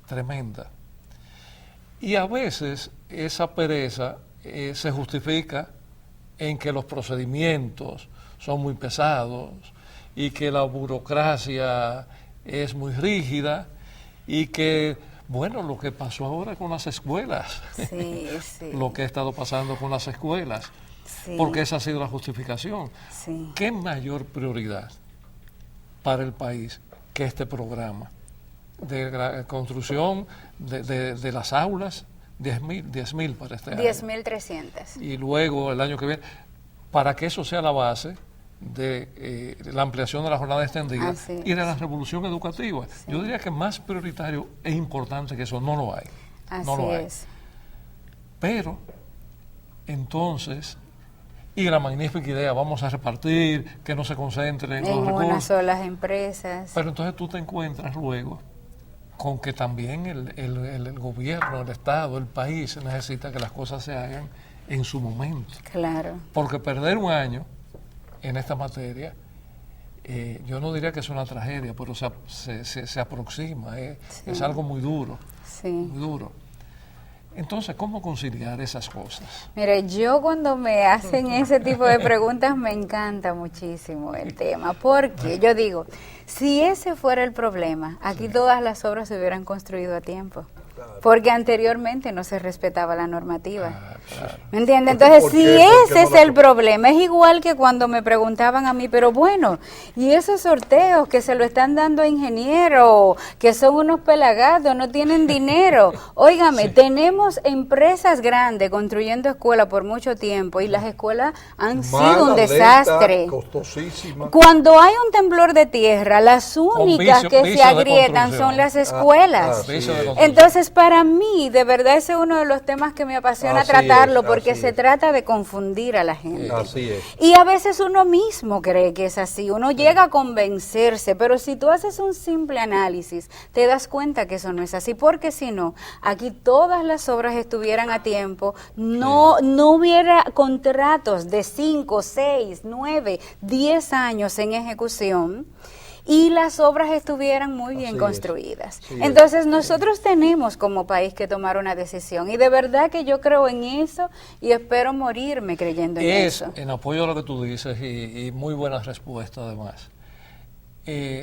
tremenda. Y a veces esa pereza se justifica en que los procedimientos son muy pesados y que la burocracia es muy rígida y que, bueno, lo que pasó ahora con las escuelas, Sí, sí. lo que ha estado pasando con las escuelas, Sí. porque esa ha sido la justificación. Sí. ¿Qué mayor prioridad para el país que este programa de la construcción de las aulas? 10.000 para este año. 10.300. Y luego el año que viene, para que eso sea la base de la ampliación de la jornada extendida Así y de es. la revolución educativa. Sí. Yo diría que más prioritario e importante que eso no lo hay. Así no lo hay. es. Pero, entonces, y la magnífica idea, vamos a repartir, que no se concentren En los unas recursos. solas empresas. Pero entonces tú te encuentras luego con que también el gobierno, el Estado, el país necesita que las cosas se hagan en su momento. Claro. Porque perder un año en esta materia, yo no diría que es una tragedia, pero se aproxima, Sí. es algo muy duro, Sí. muy duro. Entonces, ¿cómo conciliar esas cosas? Mire, yo cuando me hacen ese tipo de preguntas me encanta muchísimo el tema, porque yo digo, si ese fuera el problema, aquí todas las obras se hubieran construido a tiempo, porque anteriormente no se respetaba la normativa. Claro. ¿Me entiende? ¿Por Entonces, qué? si ¿Por qué ese no es la- el problema, es igual que cuando me preguntaban a mí, pero bueno, y esos sorteos que se lo están dando a ingenieros, que son unos pelagatos, no tienen dinero. Óigame, tenemos empresas grandes construyendo escuelas por mucho tiempo y las escuelas han sido un Mala, desastre. lenta, costosísima. Cuando hay un temblor de tierra, las únicas vicio- que vicio se de agrietan construcción. son las escuelas. así Vicio de es. construcción. Entonces, para mí, de verdad, ese es uno de los temas que me apasiona Así tratarlo, es, porque así se es. trata de confundir a la gente. Así es. Y a veces uno mismo cree que es así, uno llega a convencerse, pero si tú haces un simple análisis, te das cuenta que eso no es así, porque si no, aquí todas las obras estuvieran a tiempo, no hubiera contratos de 5, 6, 9, 10 años en ejecución. Y las obras estuvieran muy bien Así es. construidas. Sí, Entonces nosotros tenemos como país que tomar una decisión y de verdad que yo creo en eso y espero morirme creyendo en Es, eso. en apoyo a lo que tú dices, y muy buena respuesta además,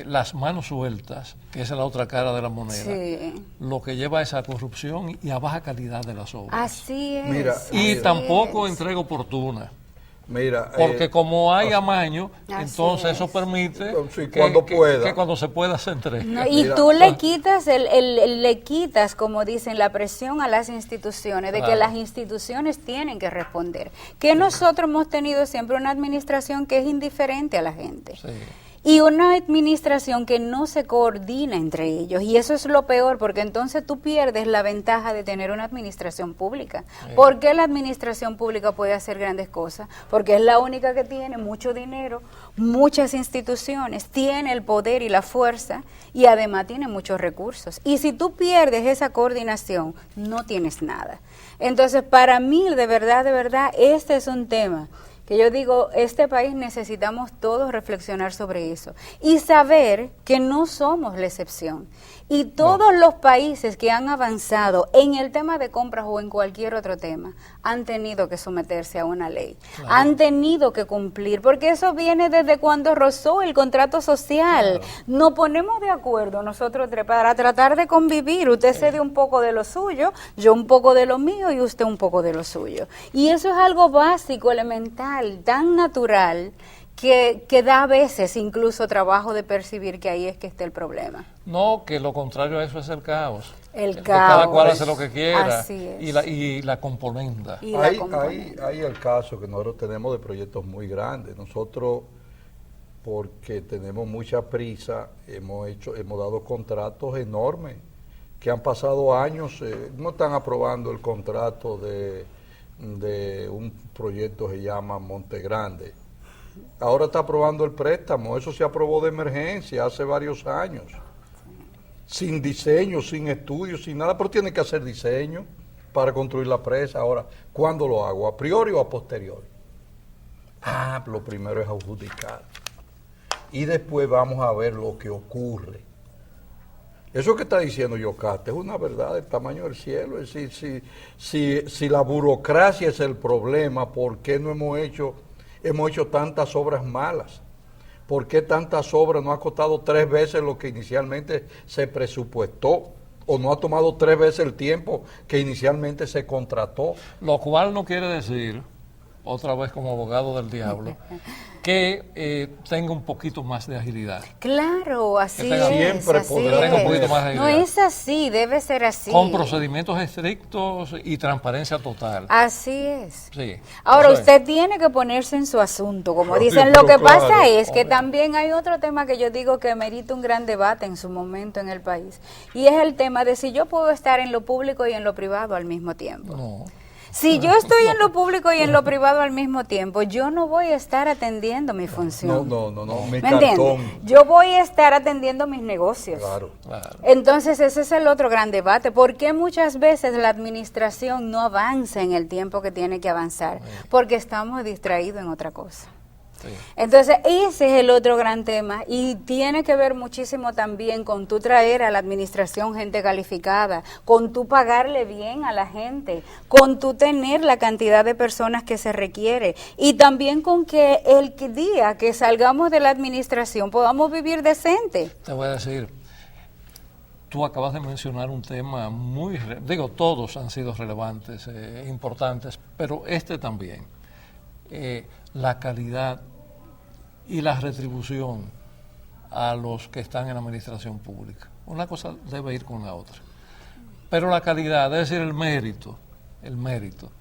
las manos sueltas, que es la otra cara de la moneda, Sí, lo que lleva es a corrupción y a baja calidad de las obras. así es. Mira, Y así tampoco es. entrega oportuna. Mira, Porque como hay amaño, Así entonces eso es. permite Sí, cuando pueda. que cuando se pueda se entregue. No, y Mira, tú le quitas, le quitas, como dicen, la presión a las instituciones, de que Claro. las instituciones tienen que responder. Que nosotros hemos tenido siempre una administración que es indiferente a la gente. Sí. Y una administración que no se coordina entre ellos. Y eso es lo peor, porque entonces tú pierdes la ventaja de tener una administración pública. ¿Por qué la administración pública puede hacer grandes cosas? Porque es la única que tiene mucho dinero, muchas instituciones, tiene el poder y la fuerza y además tiene muchos recursos. Y si tú pierdes esa coordinación, no tienes nada. Entonces, para mí, de verdad, este es un tema que yo digo, este país necesitamos todos reflexionar sobre eso y saber que no somos la excepción. Y todos los países que han avanzado en el tema de compras o en cualquier otro tema han tenido que someterse a una ley, Claro. han tenido que cumplir, porque eso viene desde cuando rozó el contrato social. Claro. Nos ponemos de acuerdo nosotros tres para tratar de convivir. Usted cede un poco de lo suyo, yo un poco de lo mío y usted un poco de lo suyo. Y eso es algo básico, elemental, tan natural, que da a veces incluso trabajo de percibir que ahí es que está el problema. No, que lo contrario a eso es el caos. El Que caos. Cada cual hace lo que quiera Así es. y la componenda. Y la componente. Hay el caso que nosotros tenemos de proyectos muy grandes. Nosotros, porque tenemos mucha prisa, hemos dado contratos enormes que han pasado años, no están aprobando el contrato de un proyecto que se llama Monte Grande. Ahora está aprobando el préstamo, eso se aprobó de emergencia hace varios años. Sin diseño, sin estudio, sin nada, pero tiene que hacer diseño para construir la presa. Ahora, ¿cuándo lo hago? ¿A priori o a posteriori? Lo primero es adjudicar. Y después vamos a ver lo que ocurre. Eso que está diciendo Yocasta es una verdad del tamaño del cielo. Es decir, si la burocracia es el problema, ¿por qué no hemos hecho tantas obras malas? ¿Por qué tantas obras no ha costado 3 veces lo que inicialmente se presupuestó? ¿O no ha tomado 3 veces el tiempo que inicialmente se contrató? Lo cual no quiere decir, otra vez como abogado del diablo, que tenga un poquito más de agilidad. Claro, así Que tenga- es. Siempre así podrá tener un poquito es. más de No idea. es así, debe ser así. Con procedimientos estrictos y transparencia total. Así es. Sí. Ahora, Eso es. usted tiene que ponerse en su asunto, como Obvio, dicen. pero Lo que claro, pasa es que obvio. también hay otro tema que yo digo que merita un gran debate en su momento en el país, y es el tema de si yo puedo estar en lo público y en lo privado al mismo tiempo. No. Si yo estoy en lo público y en lo privado al mismo tiempo, yo no voy a estar atendiendo mi función. No, mi ¿Me entiende? cartón. Yo voy a estar atendiendo mis negocios. Claro. Claro. Entonces ese es el otro gran debate. ¿Por qué muchas veces la administración no avanza en el tiempo que tiene que avanzar? Porque estamos distraídos en otra cosa. Sí. Entonces, ese es el otro gran tema y tiene que ver muchísimo también con tú traer a la administración gente calificada, con tú pagarle bien a la gente, con tú tener la cantidad de personas que se requiere y también con que el día que salgamos de la administración podamos vivir decente. Te voy a decir, tú acabas de mencionar un tema digo, todos han sido relevantes, importantes, pero este también. La calidad y la retribución a los que están en la administración pública. Una cosa debe ir con la otra. Pero la calidad, es decir, el mérito, el mérito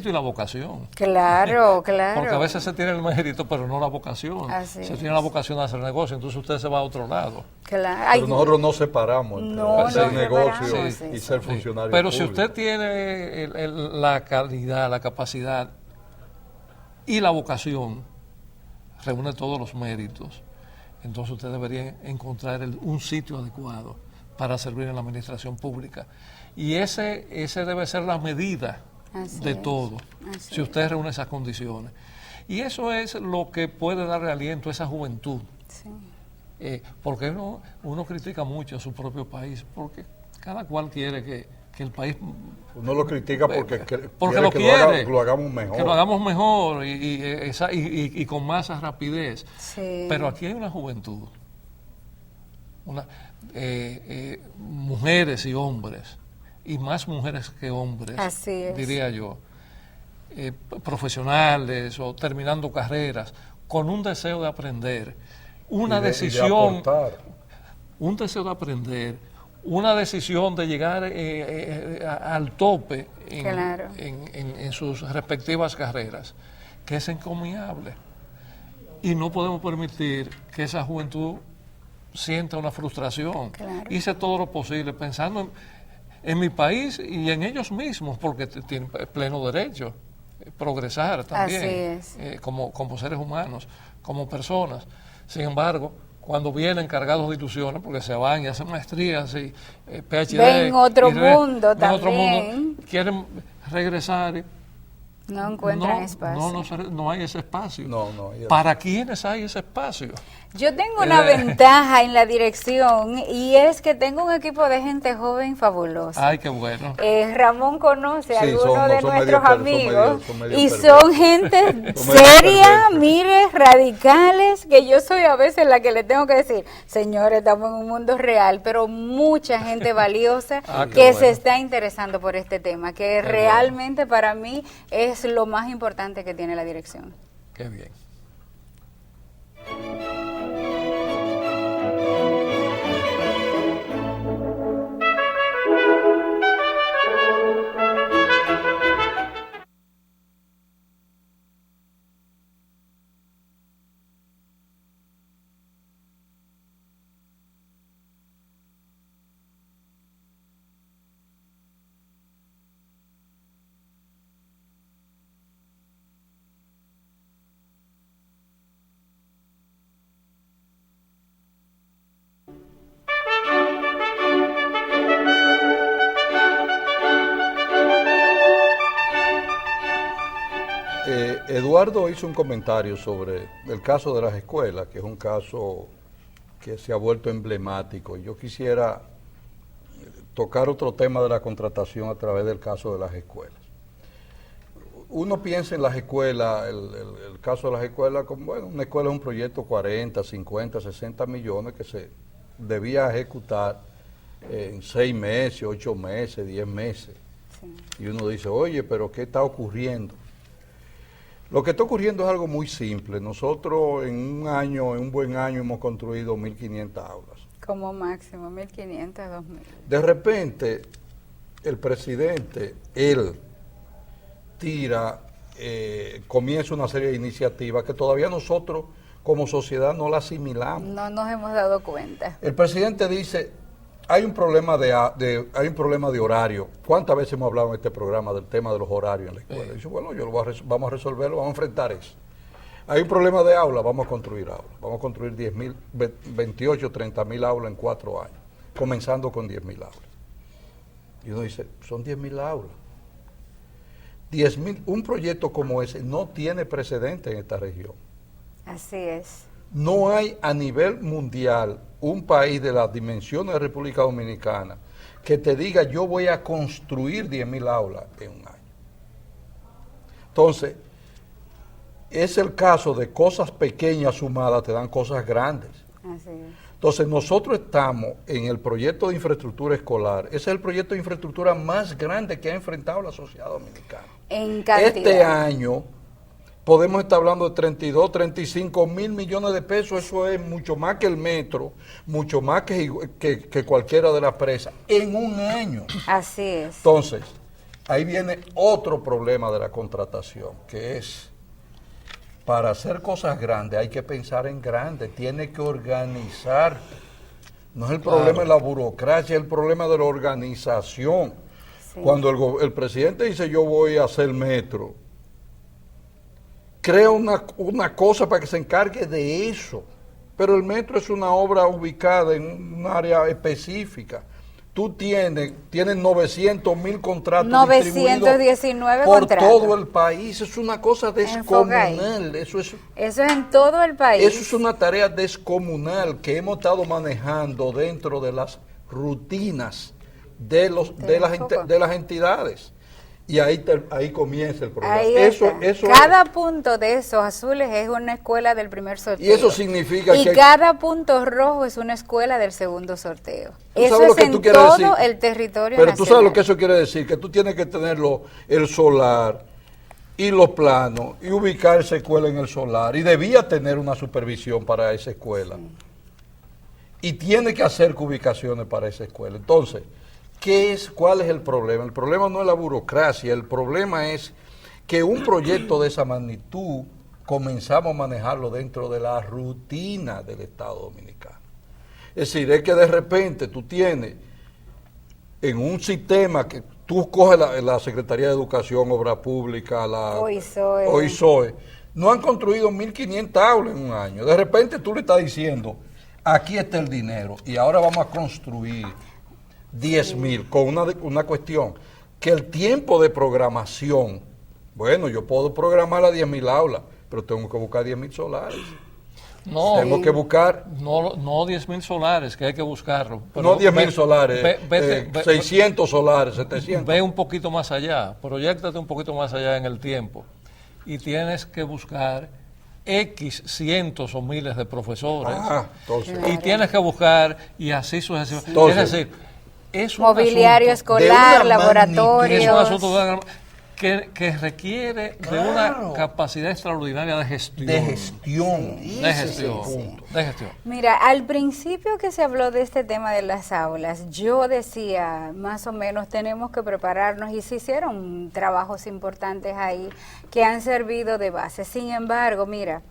y la vocación. Claro, claro. Porque a veces se tiene el mérito, pero no la vocación. Así Se es. tiene la vocación de hacer negocio, entonces usted se va a otro lado. Claro. Pero Ay, nosotros no separamos entre No, hacer no negocio separamos y eso. ser funcionario Pero si público. usted tiene la calidad, la capacidad y la vocación, reúne todos los méritos, entonces usted debería encontrar un sitio adecuado para servir en la administración pública. Y ese debe ser la medida Así de es, todo, así si usted reúne esas condiciones. Y eso es lo que puede darle aliento a esa juventud. sí. Porque uno critica mucho a su propio país, porque cada cual quiere que el país Uno lo critica porque lo que quiere, lo hagamos mejor. que lo hagamos mejor y con más rapidez. Sí. Pero aquí hay una juventud, mujeres y hombres, y más mujeres que hombres, Así es. diría yo, profesionales o terminando carreras, con un deseo de aprender, una Y de decisión, aportar. un deseo de aprender, una decisión de llegar al tope Claro. en sus respectivas carreras, que es encomiable. Y no podemos permitir que esa juventud sienta una frustración. Claro. Hice todo lo posible pensando en mi país y en ellos mismos, porque tienen pleno derecho a progresar también. Así es. Como seres humanos, como personas. Sin embargo, cuando vienen cargados de ilusiones, porque se van y hacen maestrías y PhD. Ven otro mundo ven otro también. mundo, quieren regresar y No encuentran espacio. no hay ese espacio. No, ¿Para quiénes hay ese espacio? Yo tengo una ventaja en la dirección y es que tengo un equipo de gente joven fabulosa. Ay, qué bueno. Ramón conoce a Sí, algunos de son nuestros amigos son medio y perversos. son gente Son medio seria, perversos. mire, radicales, que yo soy a veces la que le tengo que decir, señores, estamos en un mundo real, pero mucha gente valiosa Ah, qué que se bueno. está interesando por este tema, que Qué realmente para mí es lo más importante que tiene la dirección. Qué bien. Eduardo hizo un comentario sobre el caso de las escuelas, que es un caso que se ha vuelto emblemático. Yo quisiera tocar otro tema de la contratación a través del caso de las escuelas. Uno piensa en las escuelas, el caso de las escuelas, como, bueno, una escuela es un proyecto 40, 50, 60 millones que se debía ejecutar en 6 meses, 8 meses, 10 meses. Sí. Y uno dice, oye, pero ¿qué está ocurriendo? Lo que está ocurriendo es algo muy simple. Nosotros en un buen año, hemos construido 1.500 aulas. Como máximo, 1.500, 2.000. De repente, el presidente, él comienza una serie de iniciativas que todavía nosotros como sociedad no la asimilamos. No nos hemos dado cuenta. El presidente dice, hay un problema hay un problema de horario. ¿Cuántas veces hemos hablado en este programa del tema de los horarios en la escuela? Dice, bueno, vamos a resolverlo, vamos a enfrentar eso. Hay un problema de aula, vamos a construir aulas. Vamos a construir 28, 30.000 aulas en 4 años, comenzando con 10.000 aulas. Y uno dice, son 10.000 aulas. 10.000, un proyecto como ese no tiene precedente en esta región. Así es. No hay a nivel mundial un país de las dimensiones de República Dominicana que te diga yo voy a construir 10.000 aulas en un año. Entonces, es el caso de cosas pequeñas sumadas te dan cosas grandes. Así es. Entonces, nosotros estamos en el proyecto de infraestructura escolar. Ese es el proyecto de infraestructura más grande que ha enfrentado la sociedad dominicana. En cantidad. Este año podemos estar hablando de 32, 35 mil millones de pesos. Eso es mucho más que el metro, mucho más que cualquiera de las presas, en un año. Así es. Entonces, ahí viene otro problema de la contratación, que es, para hacer cosas grandes hay que pensar en grande, tiene que organizar. No es el problema de la burocracia, es el problema de la organización. Sí. Cuando el presidente dice yo voy a hacer metro, crea una cosa para que se encargue de eso. Pero el metro es una obra ubicada en un área específica. Tú tienes 900.000 contratos 919 por contratos. todo el país. Es una cosa descomunal. Eso es en todo el país. Eso es una tarea descomunal que hemos estado manejando dentro de las rutinas de las entidades. Y ahí comienza el problema. Cada punto de esos azules es una escuela del primer sorteo. Y eso significa que cada punto rojo es una escuela del segundo sorteo. Eso es en todo el territorio nacional. Pero tú sabes lo que eso quiere decir, que tú tienes que tenerlo el solar y los planos y ubicar esa escuela en el solar. Y debía tener una supervisión para esa escuela. Sí. Y tiene que hacer ubicaciones para esa escuela. Entonces, ¿cuál es el problema? El problema no es la burocracia, el problema es que un proyecto de esa magnitud comenzamos a manejarlo dentro de la rutina del Estado Dominicano. Es decir, es que de repente tú tienes en un sistema que tú coges la Secretaría de Educación, Obra Pública, la OISOE, no han construido 1.500 aulas en un año. De repente tú le estás diciendo, aquí está el dinero y ahora vamos a construir 10.000, con una cuestión, que el tiempo de programación, bueno, yo puedo programar a 10.000 aulas, pero tengo que buscar 10.000 solares. No, tengo que buscar... No 10.000 solares, que hay que buscarlo. Pero no 10.000 solares, 600 solares, 700. Ve un poquito más allá, proyéctate un poquito más allá en el tiempo, y tienes que buscar X cientos o miles de profesores, y tienes que buscar, y así sucesivamente. Es decir, es mobiliario escolar, laboratorio. Es un asunto que requiere de una capacidad extraordinaria de gestión. De gestión. Mira, al principio que se habló de este tema de las aulas, yo decía, más o menos tenemos que prepararnos, y se hicieron trabajos importantes ahí que han servido de base. Sin embargo, mira,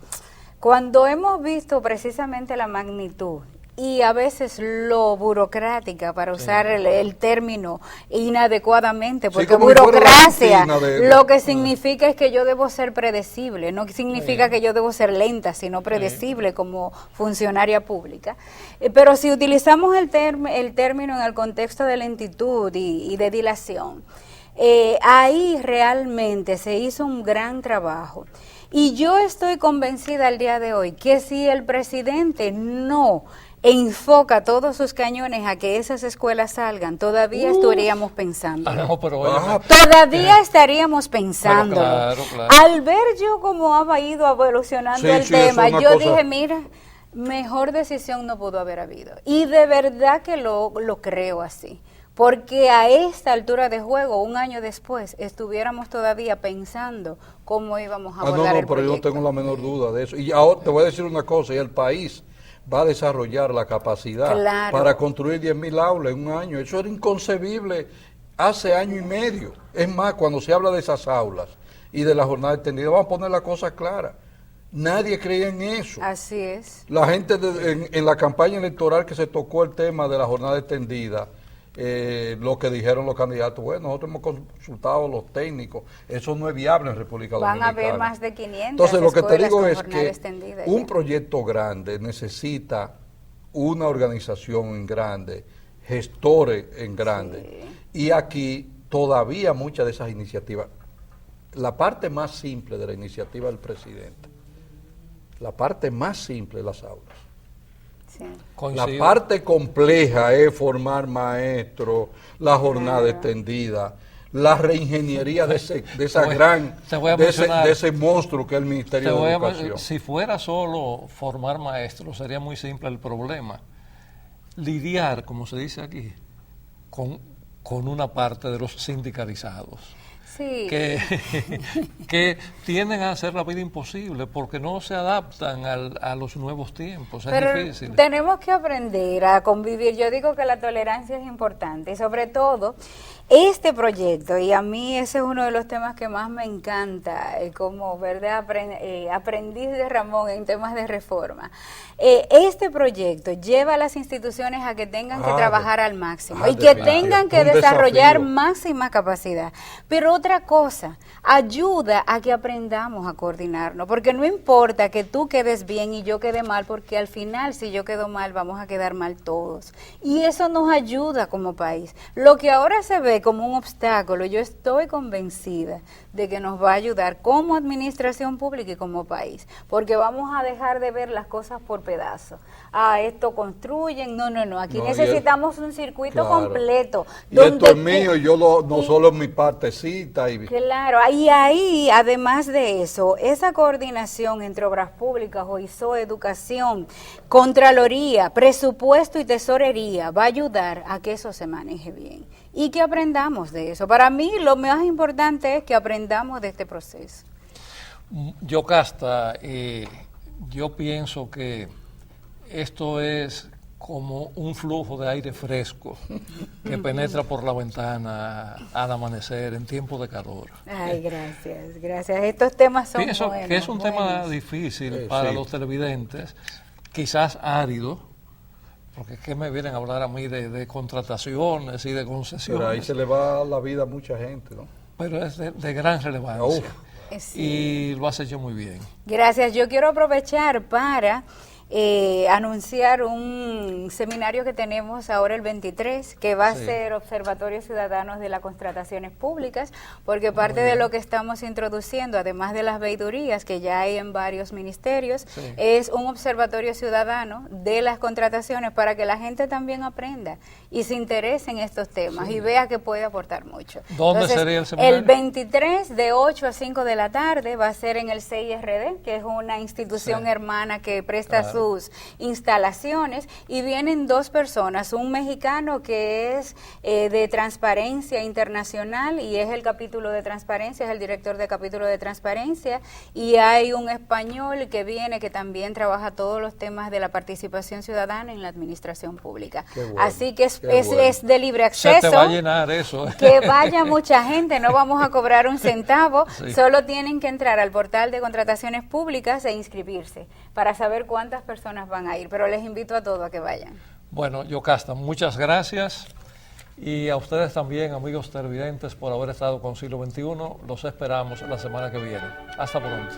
cuando hemos visto precisamente la magnitud y a veces lo burocrática, para usar el término inadecuadamente, porque burocracia lo que significa es que yo debo ser predecible, no significa que yo debo ser lenta, sino predecible como funcionaria pública. Pero si utilizamos el término en el contexto de lentitud y de dilación, ahí realmente se hizo un gran trabajo. Y yo estoy convencida al día de hoy que si el presidente no enfoca todos sus cañones a que esas escuelas salgan, todavía estaríamos pensando. No, pero oye, Todavía estaríamos pensando. Claro. Al ver yo cómo ha ido evolucionando el tema, yo dije, mira, mejor decisión no pudo haber habido. Y de verdad que lo creo así. Porque a esta altura de juego, un año después, estuviéramos todavía pensando cómo íbamos a abordar el pero yo no proyecto. tengo la menor duda de eso. Y ahora te voy a decir una cosa, y el país va a desarrollar la capacidad para construir 10.000 aulas en un año. Eso era inconcebible hace año y medio. Es más, cuando se habla de esas aulas y de la jornada extendida, vamos a poner la cosa clara. Nadie creía en eso. Así es. La gente en la campaña electoral que se tocó el tema de la jornada extendida, lo que dijeron los candidatos, bueno, nosotros hemos consultado a los técnicos, eso no es viable en República Dominicana. Van a haber más de 500 Entonces, lo que te digo es que extendida, un proyecto grande necesita una organización en grande, gestores en grande, y aquí todavía muchas de esas iniciativas, la parte más simple de la iniciativa del presidente, la parte más simple de las aulas. Sí. La parte compleja es formar maestros, la jornada extendida, la reingeniería de ese monstruo que es el Ministerio de Educación. Si fuera solo formar maestros, sería muy simple el problema. Lidiar, como se dice aquí, con una parte de los sindicalizados. Sí. Que tienden a hacer la vida imposible porque no se adaptan a los nuevos tiempos. Pero es difícil. Tenemos que aprender a convivir. Yo digo que la tolerancia es importante y sobre todo este proyecto, y a mí ese es uno de los temas que más me encanta, como ¿verdad? Aprendiz de Ramón en temas de reforma. Este proyecto lleva a las instituciones a que tengan que trabajar al máximo y que tengan que desarrollar máxima capacidad. Pero otra cosa, ayuda a que aprendamos a coordinarnos, porque no importa que tú quedes bien y yo quede mal, porque al final si yo quedo mal vamos a quedar mal todos. Y eso nos ayuda como país. Lo que ahora se ve como un obstáculo, yo estoy convencida de que nos va a ayudar como administración pública y como país, porque vamos a dejar de ver las cosas por pedazos. Esto construyen, no, aquí necesitamos un circuito completo. Y esto es mío, yo no solo mi partecita. Claro, y ahí, además de eso, esa coordinación entre obras públicas, OISO, educación, Contraloría, presupuesto y tesorería va a ayudar a que eso se maneje bien y que aprendamos de eso. Para mí lo más importante es que aprendamos de este proceso. Yocasta, yo pienso que esto es como un flujo de aire fresco que penetra por la ventana al amanecer en tiempo de calor. Ay, gracias. Estos temas son Pienso que es un tema difícil para los televidentes, quizás árido, porque es que me vienen a hablar a mí de contrataciones y de concesiones. Pero ahí se le va la vida a mucha gente, ¿no? Pero es de gran relevancia. Y lo has hecho muy bien. Gracias. Yo quiero aprovechar para anunciar un seminario que tenemos ahora el 23, que va a ser Observatorio Ciudadanos de las Contrataciones Públicas, porque parte de lo que estamos introduciendo, además de las veedurías que ya hay en varios ministerios, es un observatorio ciudadano de las contrataciones para que la gente también aprenda y se interese en estos temas y vea que puede aportar mucho. ¿Dónde sería el seminario? El 23 de 8 a 5 de la tarde va a ser en el CIRD, que es una institución hermana que presta sus instalaciones, y vienen dos personas, un mexicano que es de Transparencia Internacional y es el capítulo de Transparencia, es el director de capítulo de Transparencia, y hay un español que viene que también trabaja todos los temas de la participación ciudadana en la administración pública. Así que es de libre acceso. Se te va a llenar eso. Que vaya mucha gente, no vamos a cobrar un centavo, solo tienen que entrar al portal de contrataciones públicas e inscribirse para saber cuántas personas van a ir, pero les invito a todos a que vayan. Bueno, Yocasta, muchas gracias, y a ustedes también, amigos televidentes, por haber estado con Siglo XXI. Los esperamos la semana que viene. Hasta pronto.